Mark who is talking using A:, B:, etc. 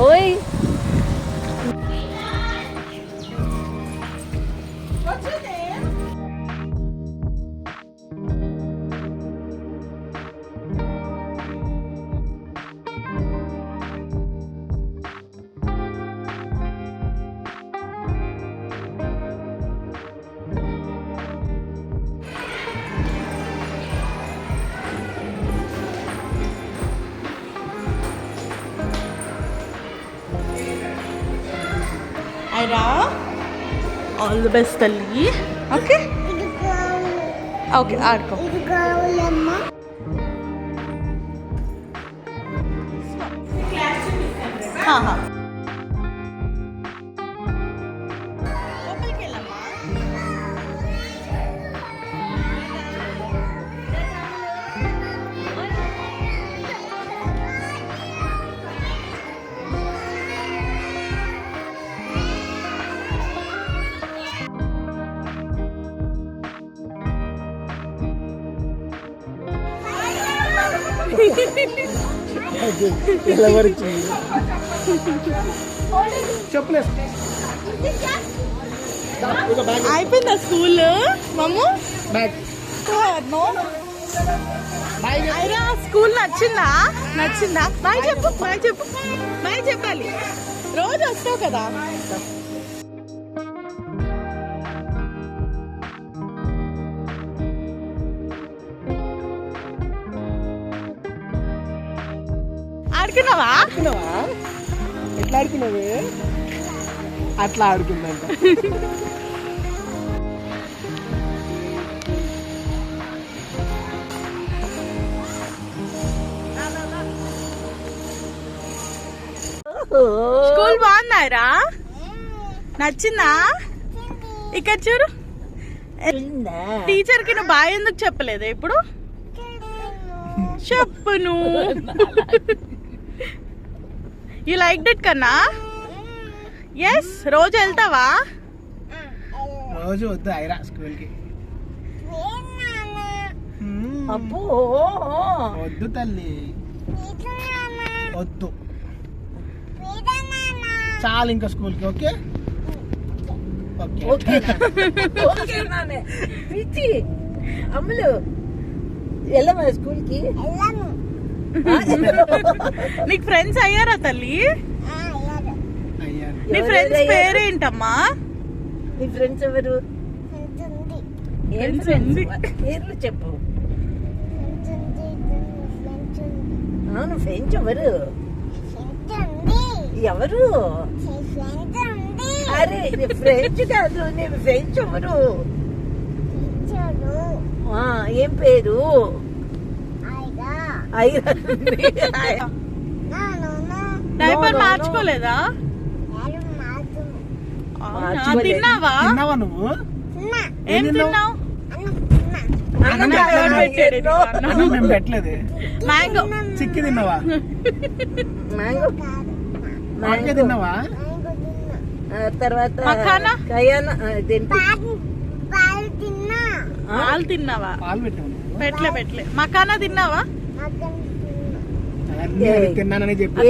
A: ఓయ్ Aira all the best తల్లి. Okay okay ఆడుకో. అయిపోయిందా స్కూల్ మమ్ము? అయినా స్కూల్ నచ్చిందా? బాయ్ చెప్పు, బాయ్ చెప్పాలి. రోజు వస్తావు కదా. ఆడుకున్నావా?
B: ఎట్లా ఆడుకున్నావు? అట్లా ఆడుకుందంట.
A: స్కూల్ బాగుందారా? నచ్చిందా? ఇక్కడ చూడు. టీచర్ కి నువ్వు బాయ్ ఎందుకు చెప్పలేదు? ఇప్పుడు చెప్పు. నువ్వు యూ లైక్ దట్ కన్నా? ఎస్. రోజు వెళ్తావా?
B: రోజు వద్దు ఐరా స్కూల్ కి.
A: అబ్బో
B: వద్దు తల్లి, వద్దు. చాలు ఇంకా స్కూల్ కి. ఓకే
A: అమ్ములు వెళ్ళమా స్కూల్ కి? నీకు ఫ్రెండ్స్ అయ్యారా తల్లి? నీ ఫ్రెండ్స్ పేరేంటమ్మా? నీ ఫ్రెండ్స్ ఎవరు? పేర్లు చెప్పు. అవును, ఫ్రెండ్స్ ఎవరు? ఎవరు? అరే ఫ్రెండ్స్ కాదు, నేను ఫ్రెండ్స్ ఎవరు? ఏం పేరు? డైపర్ మార్చుకోలేదా? తిన్నావా?
B: తిన్నావా నువ్వు?
A: ఏం తిన్నావు?
B: మేము పెట్టలేదు.
A: మ్యాంగో.
B: చిక్కి తిన్నావా? మ్యాంగో తిన్నావా?
A: తర్వాత మఖానా, పాలు తిన్నావా?
B: పాలు పెట్టావు?
A: పెట్టలే. మఖానా తిన్నావా?
B: తిన్నానని చెప్పి